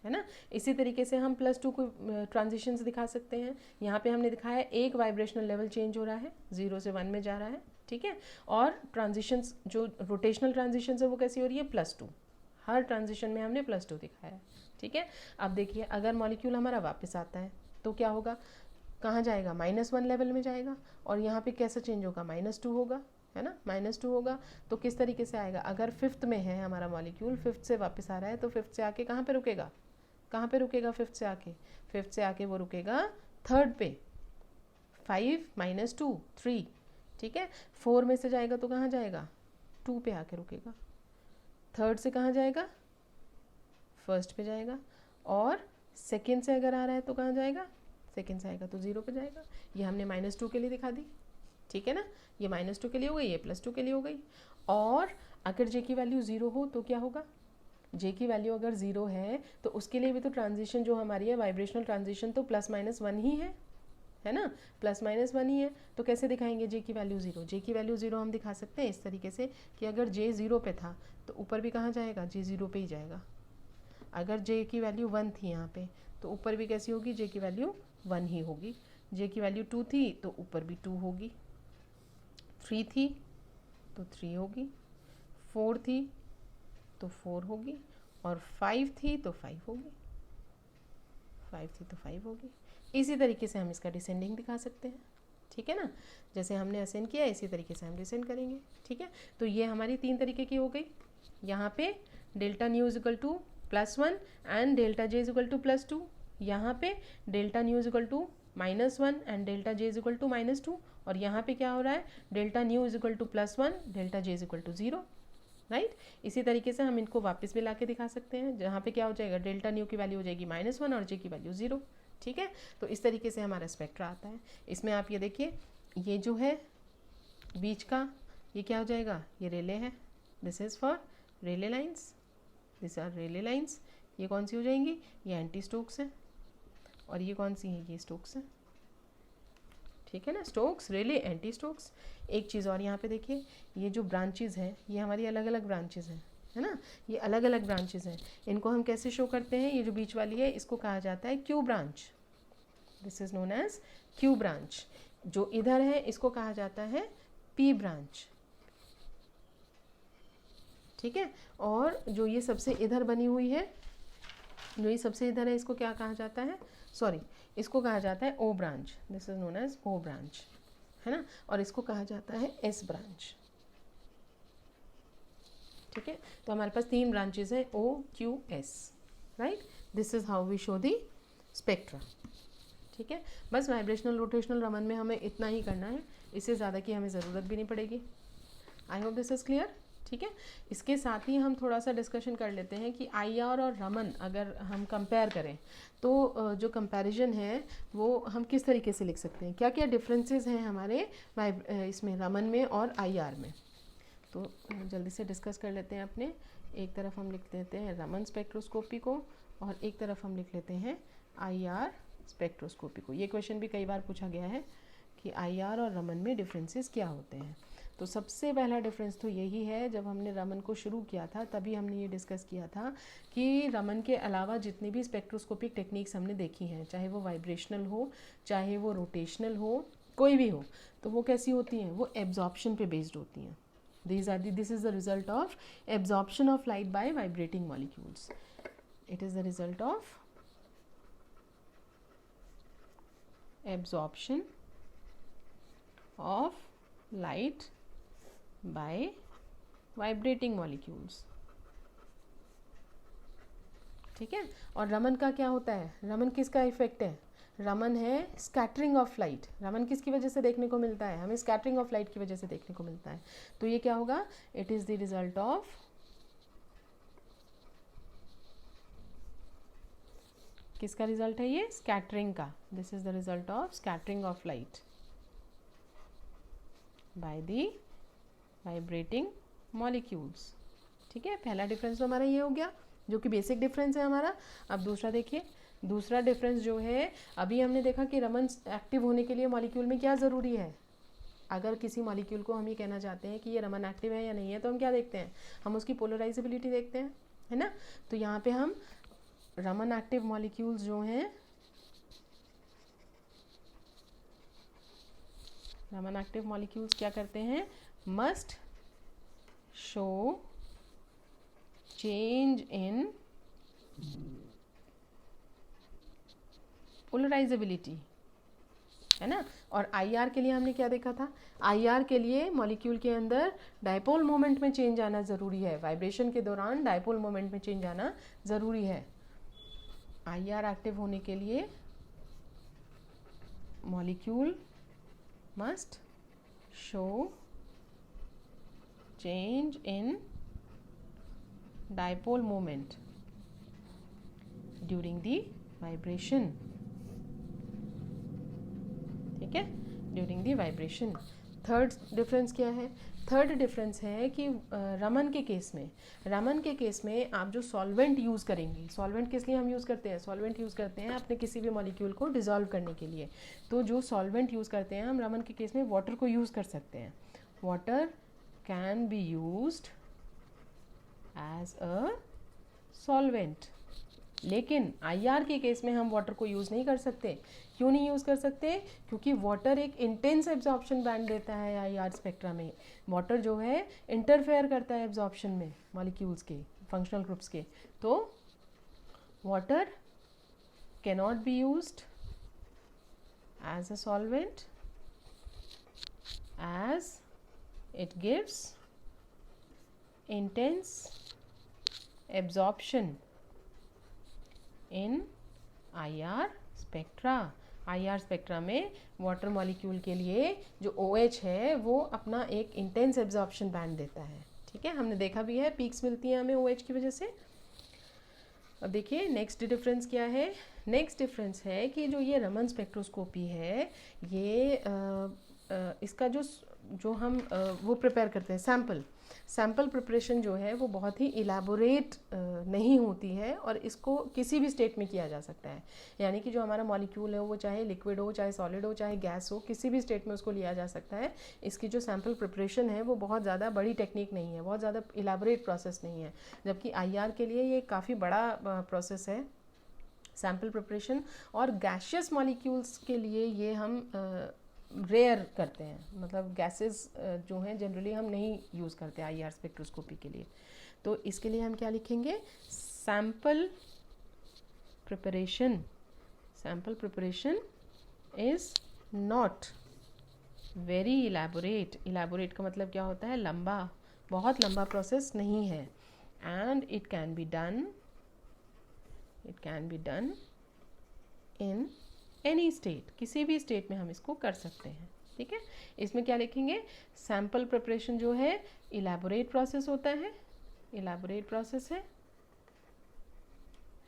है ना। इसी तरीके से हम +2 को ट्रांजिशंस दिखा सकते हैं। यहाँ पे हमने दिखाया एक वाइब्रेशनल लेवल चेंज हो रहा है, 0 से 1 में जा रहा है, ठीक है। और ट्रांजिशंस जो रोटेशनल ट्रांजिशंस है वो कैसी हो रही है, +2, हर ट्रांजिशन में हमने +2 दिखाया है, ठीक है। अब देखिए अगर मॉलिक्यूल हमारा वापस आता है तो क्या होगा, कहाँ जाएगा, -1 लेवल में जाएगा और यहाँ पे कैसा चेंज होगा, -2 होगा, है ना, -2 होगा। तो किस तरीके से आएगा, अगर 5th में है हमारा मॉलिक्यूल, 5th से वापस आ रहा है तो 5th से आके कहाँ पे रुकेगा, कहाँ पे रुकेगा, 5th से आके, 5th से आके वो रुकेगा 3rd पे, 5 - 2 3, ठीक है। 4 में से जाएगा तो कहाँ जाएगा, 2 पे आके रुकेगा। 3rd से कहाँ जाएगा, 1st पे जाएगा। और 2nd से अगर आ रहा है तो कहाँ जाएगा, 2nd से आएगा तो 0 पे जाएगा। ये हमने -2 के लिए दिखा दी, ठीक है ना, ये -2 के लिए हो गई, ये +2 के लिए हो गई। और अगर जे की वैल्यू 0 हो तो क्या होगा, जे की वैल्यू अगर 0 है तो उसके लिए भी तो ट्रांजिशन जो हमारी है वाइब्रेशनल ट्रांजिशन तो +-1 ही है ना, +-1 ही है। तो कैसे दिखाएंगे जे की वैल्यू 0, जे की वैल्यू 0 हम दिखा सकते हैं इस तरीके से कि अगर जे 0 पे था तो ऊपर भी कहाँ जाएगा, जे 0 पे ही जाएगा। अगर जे की वैल्यू 1 थी यहाँ पे तो ऊपर भी कैसी होगी, जे की वैल्यू 1 ही होगी। जे की वैल्यू 2 थी तो ऊपर भी 2 होगी, 3 थी तो 3 होगी, 4 थी तो 4 होगी और 5 थी तो 5 होगी, 5 थी तो 5 होगी। इसी तरीके से हम इसका डिसेंडिंग दिखा सकते हैं, ठीक है ना, जैसे हमने असेंड किया इसी तरीके से हम डिसेंड करेंगे, ठीक है। तो ये हमारी 3 तरीके की हो गई। यहाँ पे delta nu is equal to +1 and delta J is equal to +2, यहाँ पे delta nu is equal to -1 and delta J is equal to -2, और यहाँ पे क्या हो रहा है, delta nu is equal to +1, delta J is equal to 0, right. इसी तरीके से हम इनको वापस भी ला के दिखा सकते हैं, जहाँ पे क्या हो जाएगा, डेल्टा न्यू की वैल्यू हो जाएगी -1 और जे की वैल्यू 0, ठीक है। तो इस तरीके से हमारा स्पेक्ट्रा आता है। इसमें आप ये देखिए, ये जो है बीच का ये क्या हो जाएगा, ये रेले है, this is for Rayleigh lines, this are Rayleigh lines. ये कौन सी हो जाएंगी, ये एंटी स्टोक्स है और ये कौन सी है, ये स्टोक्स है, ठीक है ना, स्टोक्स, रेले, एंटी स्टोक्स। एक चीज़ और यहाँ पे देखिए, ये जो ब्रांचेज हैं ये हमारी अलग अलग ब्रांचेज हैं, है ना, ये अलग अलग ब्रांचेज हैं। इनको हम कैसे शो करते हैं, ये जो बीच वाली है इसको कहा जाता है Q branch, this is known as Q branch. जो इधर है इसको कहा जाता है पी ब्रांच, ठीक है। और जो ये सबसे इधर बनी हुई है, जो ये सबसे इधर है इसको क्या कहा जाता है, सॉरी, इसको कहा जाता है O branch, this is known as O branch, है ना। और इसको कहा जाता है एस ब्रांच, ठीक है। तो हमारे पास 3 ब्रांचेस हैं, O Q S, right. This is how we show the spectra, ठीक है। बस वाइब्रेशनल रोटेशनल रमन में हमें इतना ही करना है, इससे ज़्यादा की हमें ज़रूरत भी नहीं पड़ेगी। I hope this is clear, ठीक है। इसके साथ ही हम थोड़ा सा डिस्कशन कर लेते हैं कि IR और रमन अगर हम कंपेयर करें तो जो कंपैरिजन है वो हम किस तरीके से लिख सकते हैं, क्या क्या डिफरेंसेस हैं हमारे इसमें रमन में और IR में। तो जल्दी से डिस्कस कर लेते हैं अपने। एक तरफ हम लिख लेते हैं रमन स्पेक्ट्रोस्कोपी को और एक तरफ हम लिख लेते हैं IR स्पेक्ट्रोस्कोपी को। ये क्वेश्चन भी कई बार पूछा गया है कि IR और रमन में डिफरेंसेस क्या होते हैं। तो सबसे पहला डिफरेंस तो यही है, जब हमने रमन को शुरू किया था तभी हमने ये डिस्कस किया था कि रमन के अलावा जितनी भी स्पेक्ट्रोस्कोपिक टेक्निक्स हमने देखी हैं, चाहे वो वाइब्रेशनल हो, चाहे वो रोटेशनल हो, कोई भी हो, तो वो कैसी होती हैं, वो एब्जॉर्प्शन पे बेस्ड होती हैं। This is the result of absorption of light by vibrating molecules, it is the result of absorption of light by vibrating molecules. ठीक है, और रमन का क्या होता है, रमन किसका इफेक्ट है, रमन है स्कैटरिंग ऑफ लाइट। रमन किसकी वजह से देखने को मिलता है, हमें स्कैटरिंग ऑफ लाइट की वजह से देखने को मिलता है। तो ये क्या होगा, it is the result of किसका रिजल्ट है, ये स्कैटरिंग का। This is the result of scattering of light by the vibrating molecules. ठीक है, पहला डिफरेंस तो हमारा ये हो गया जो कि बेसिक डिफरेंस है हमारा। अब दूसरा देखिए, दूसरा डिफरेंस जो है, अभी हमने देखा कि रमन एक्टिव होने के लिए मॉलिक्यूल में क्या ज़रूरी है। अगर किसी मॉलिक्यूल को हम ये कहना चाहते हैं कि ये रमन एक्टिव है या नहीं है, तो हम क्या देखते हैं, हम उसकी पोलराइजेबिलिटी देखते हैं, है ना। तो यहाँ पे हम रमन एक्टिव मॉलिक्यूल्स जो हैं, रमन एक्टिव मॉलिक्यूल्स क्या करते हैं, must show change in polarisability, है ना। और आईआर के लिए हमने क्या देखा था, आईआर के लिए मॉलिक्यूल के अंदर डायपोल मोमेंट में चेंज आना ज़रूरी है, वाइब्रेशन के दौरान डायपोल मोमेंट में चेंज आना ज़रूरी है। आईआर एक्टिव होने के लिए molecule must show change in dipole moment during the vibration. ठीक है, during the vibration. Third difference क्या है, थर्ड डिफरेंस है कि रमन के केस में, रमन के केस में आप जो सॉल्वेंट यूज़ करेंगे, सॉल्वेंट किस लिए हम यूज़ करते हैं, सॉल्वेंट यूज़ करते हैं अपने किसी भी मॉलिक्यूल को डिसॉल्व करने के लिए। तो जो सॉल्वेंट यूज़ करते हैं हम रमन के केस में वाटर को यूज़ कर सकते हैं। Water can be used as a solvent, लेकिन आईआर के केस में हम वाटर को यूज़ नहीं कर सकते। क्यों नहीं यूज़ कर सकते, क्योंकि वाटर एक इंटेंस एब्जॉर्प्शन बैंड देता है आईआर स्पेक्ट्रा में। वाटर जो है इंटरफेयर करता है एब्जॉर्प्शन में मॉलिक्यूल्स के, फंक्शनल ग्रुप्स के। तो water cannot be used as a solvent as it gives intense absorption in IR spectra। IR spectra में वाटर मॉलिक्यूल के लिए जो OH है वो अपना एक इंटेंस एब्जॉर्प्शन बैंड देता है। ठीक है, हमने देखा भी है, पीक्स मिलती हैं हमें OH की वजह से। अब देखिए नेक्स्ट डिफरेंस क्या है, नेक्स्ट डिफरेंस है कि जो ये रमन स्पेक्ट्रोस्कोपी है, ये इसका जो हम वो प्रिपेयर करते हैं, सैम्पल प्रिपरेशन जो है वो बहुत ही इलेबोरेट नहीं होती है, और इसको किसी भी स्टेट में किया जा सकता है। यानी कि जो हमारा मॉलिक्यूल है वो चाहे लिक्विड हो, चाहे सॉलिड हो, चाहे गैस हो, किसी भी स्टेट में उसको लिया जा सकता है। इसकी जो सैम्पल प्रिपरेशन है वो बहुत ज़्यादा बड़ी टेक्निक नहीं है, बहुत ज़्यादा इलेबोरेट प्रोसेस नहीं है, जबकि आईआर के लिए ये काफ़ी बड़ा प्रोसेस है सैम्पल प्रिपरेशन। और गैशियस मॉलिक्यूल्स के लिए ये हम रेयर करते हैं, मतलब गैसेस जो हैं जनरली हम नहीं यूज़ करते आईआर स्पेक्ट्रोस्कोपी के लिए। तो इसके लिए हम क्या लिखेंगे, sample preparation is not very elaborate. Elaborate का मतलब क्या होता है, लंबा, बहुत लंबा प्रोसेस नहीं है। And it can be done in any state, किसी भी स्टेट में हम इसको कर सकते हैं। ठीक है, इसमें क्या लिखेंगे, सैम्पल प्रिपरेशन जो है इलेबोरेट प्रोसेस होता है, इलेबोरेट प्रोसेस है।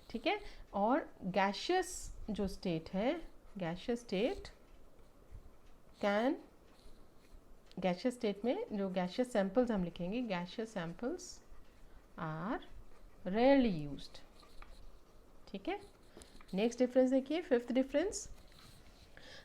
ठीक है, और गैशियस जो स्टेट है, गैशियस स्टेट में जो गैशियस सैंपल्स हम लिखेंगे, gaseous samples are rarely used. ठीक है, नेक्स्ट डिफरेंस देखिए, फिफ्थ डिफरेंस,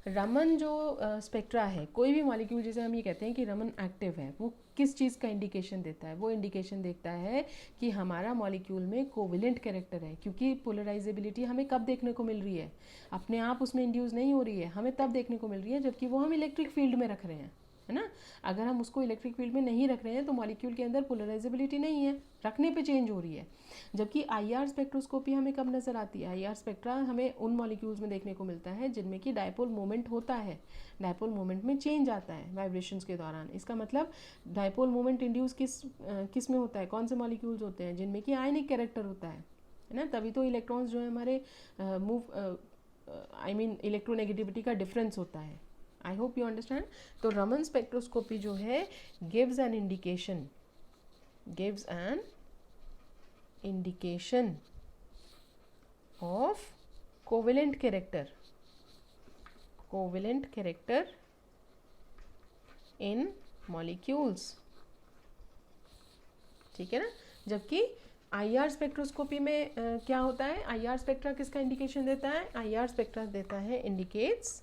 रमन जो स्पेक्ट्रा है, कोई भी मॉलिक्यूल जिसे हम ये कहते हैं कि रमन एक्टिव है, वो किस चीज़ का इंडिकेशन देता है, वो इंडिकेशन देता है कि हमारा मॉलिक्यूल में कोवेलेंट कैरेक्टर है। क्योंकि पोलराइजेबिलिटी हमें कब देखने को मिल रही है, अपने आप उसमें इंड्यूस नहीं हो रही है, हमें तब देखने को मिल रही है जबकि वो हम इलेक्ट्रिक फील्ड में रख रहे हैं। है ना। अगर हम उसको इलेक्ट्रिक फील्ड में नहीं रख रहे हैं तो मॉलिक्यूल के अंदर पोलराइजेबिलिटी नहीं है, रखने पे चेंज हो रही है। जबकि आईआर स्पेक्ट्रोस्कोपी हमें कब नज़र आती है? आईआर स्पेक्ट्रा हमें उन मॉलिक्यूल्स में देखने को मिलता है जिनमें कि डायपोल मोमेंट होता है, डायपोल मोमेंट में चेंज आता है वाइब्रेशंस के दौरान। इसका मतलब डायपोल मोमेंट इंड्यूस किस में होता है, कौन से मॉलिक्यूल्स होते हैं? जिनमें कि आयनिक कैरेक्टर होता है ना। तभी तो इलेक्ट्रॉन्स जो है हमारे इलेक्ट्रोनेगेटिविटी का डिफरेंस होता है। I hope you understand. तो रमन स्पेक्ट्रोस्कोपी जो है gives an indication of covalent character in molecules, ठीक है ना। जबकि आईआर स्पेक्ट्रोस्कोपी में क्या होता है? आईआर स्पेक्ट्रा किसका इंडिकेशन देता है? आईआर स्पेक्ट्रा देता है इंडिकेट्स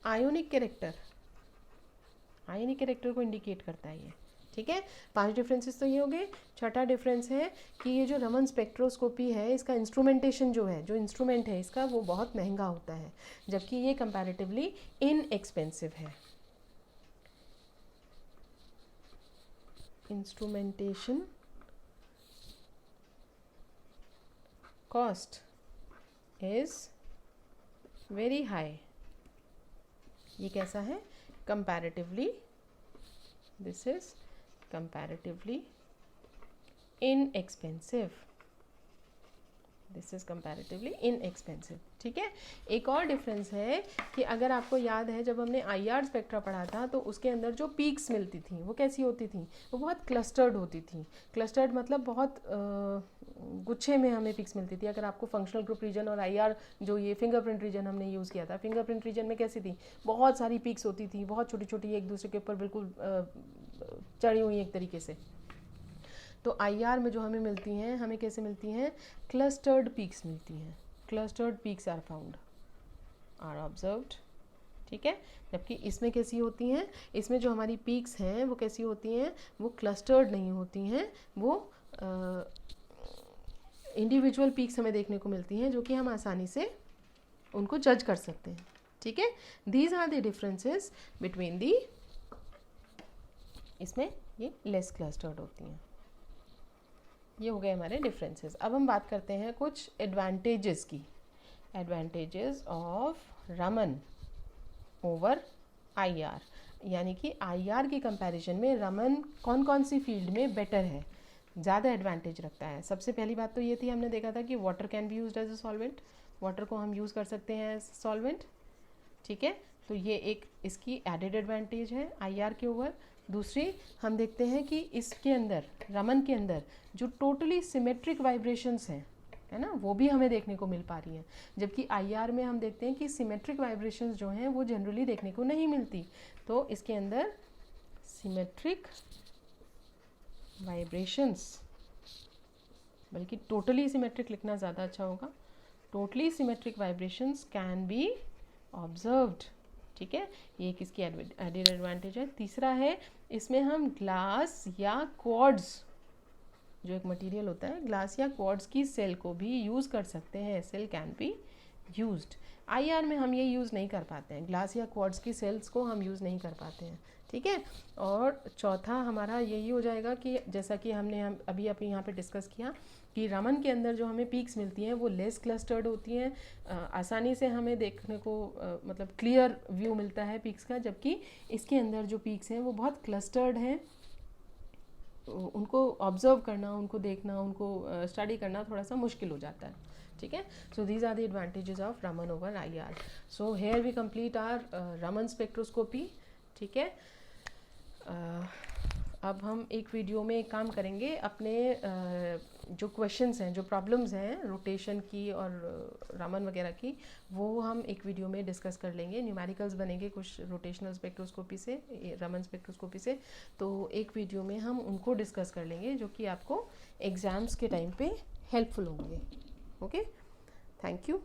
आयोनिक कैरेक्टर को इंडिकेट करता है ये, ठीक है। 5 डिफरेंसेस तो ये हो गए। छठा डिफरेंस है कि ये जो रमन स्पेक्ट्रोस्कोपी है इसका इंस्ट्रूमेंटेशन जो इंस्ट्रूमेंट है इसका वो बहुत महंगा होता है, जबकि ये कंपैरेटिवली इनएक्सपेंसिव है। Instrumentation cost is very high. ये कैसा है? Comparatively, this is comparatively inexpensive, ठीक है। एक और डिफरेंस है कि अगर आपको याद है जब हमने आईआर स्पेक्ट्रा पढ़ा था तो उसके अंदर जो पीक्स मिलती थी वो कैसी होती थी? वो बहुत क्लस्टर्ड होती थी। क्लस्टर्ड मतलब बहुत गुच्छे में हमें पीक्स मिलती थी। अगर आपको फंक्शनल ग्रुप रीजन और आईआर जो ये फिंगरप्रिंट रीजन हमने यूज़ किया था, फिंगरप्रिंट रीजन में कैसी थी? बहुत सारी पीक्स होती थी, बहुत छोटी छोटी, एक दूसरे के ऊपर बिल्कुल चढ़ी हुई एक तरीके से। तो आईआर में जो हमें मिलती हैं, हमें कैसे मिलती हैं? क्लस्टर्ड पीक्स मिलती हैं। क्लस्टर्ड पीक्स आर ऑब्जर्व्ड, ठीक है। जबकि इसमें कैसी होती हैं? इसमें जो हमारी पीक्स हैं वो कैसी होती हैं? वो क्लस्टर्ड नहीं होती हैं, वो इंडिविजुअल पीक्स हमें देखने को मिलती हैं जो कि हम आसानी से उनको जज कर सकते हैं, ठीक है। These are the differences between the, इसमें ये लेस क्लस्टर्ड होती हैं। ये हो गए हमारे डिफरेंसेस। अब हम बात करते हैं कुछ एडवांटेजेस की। Advantages of Raman over IR, यानी कि आईआर की कंपैरिजन में रमन कौन कौन सी फील्ड में बेटर है, ज़्यादा एडवांटेज रखता है। सबसे पहली बात तो ये थी, हमने देखा था कि water can be used as a solvent, water को हम यूज़ कर सकते हैं एज सॉल्वेंट, ठीक है। तो ये एक इसकी एडेड एडवांटेज है आईआर के ऊपर। दूसरी हम देखते हैं कि इसके अंदर, रमन के अंदर जो टोटली सिमेट्रिक वाइब्रेशंस हैं, है ना, वो भी हमें देखने को मिल पा रही हैं। जबकि आईआर में हम देखते हैं कि सिमेट्रिक वाइब्रेशंस जो हैं वो जनरली देखने को नहीं मिलती। तो इसके अंदर सिमेट्रिक वाइब्रेशंस, बल्कि टोटली सिमेट्रिक लिखना ज़्यादा अच्छा होगा, totally symmetric vibrations can be observed, ठीक है। ये किसकी एडेड एडवांटेज है। तीसरा है, इसमें हम ग्लास या क्वार्ट्ज, जो एक मटेरियल होता है, ग्लास या क्वार्ट्ज की सेल को भी यूज़ कर सकते हैं। Cell can be used. IR में हम ये यूज़ नहीं कर पाते हैं, ग्लास या क्वार्ट्ज की सेल्स को हम यूज़ नहीं कर पाते हैं, ठीक है। और चौथा हमारा यही हो जाएगा कि जैसा कि हम अभी यहाँ पे डिस्कस किया कि रमन के अंदर जो हमें पीक्स मिलती हैं वो लेस क्लस्टर्ड होती हैं, आसानी से हमें देखने को मतलब क्लियर व्यू मिलता है पीक्स का। जबकि इसके अंदर जो पीक्स हैं वो बहुत क्लस्टर्ड हैं, उनको ऑब्जर्व करना, उनको देखना, उनको स्टडी करना थोड़ा सा मुश्किल हो जाता है, ठीक है। So these are the advantages of Raman over IR. So here we complete our Raman spectroscopy, ठीक है। अब हम एक वीडियो में एक काम करेंगे, अपने जो क्वेश्चंस हैं, जो प्रॉब्लम्स हैं रोटेशन की और रमन वगैरह की, वो हम एक वीडियो में डिस्कस कर लेंगे। न्यूमेरिकल्स बनेंगे कुछ रोटेशनल स्पेक्ट्रोस्कोपी से, रमन स्पेक्ट्रोस्कोपी से, तो एक वीडियो में हम उनको डिस्कस कर लेंगे जो कि आपको एग्ज़ाम्स के टाइम पे हेल्पफुल होंगे। Okay, thank you.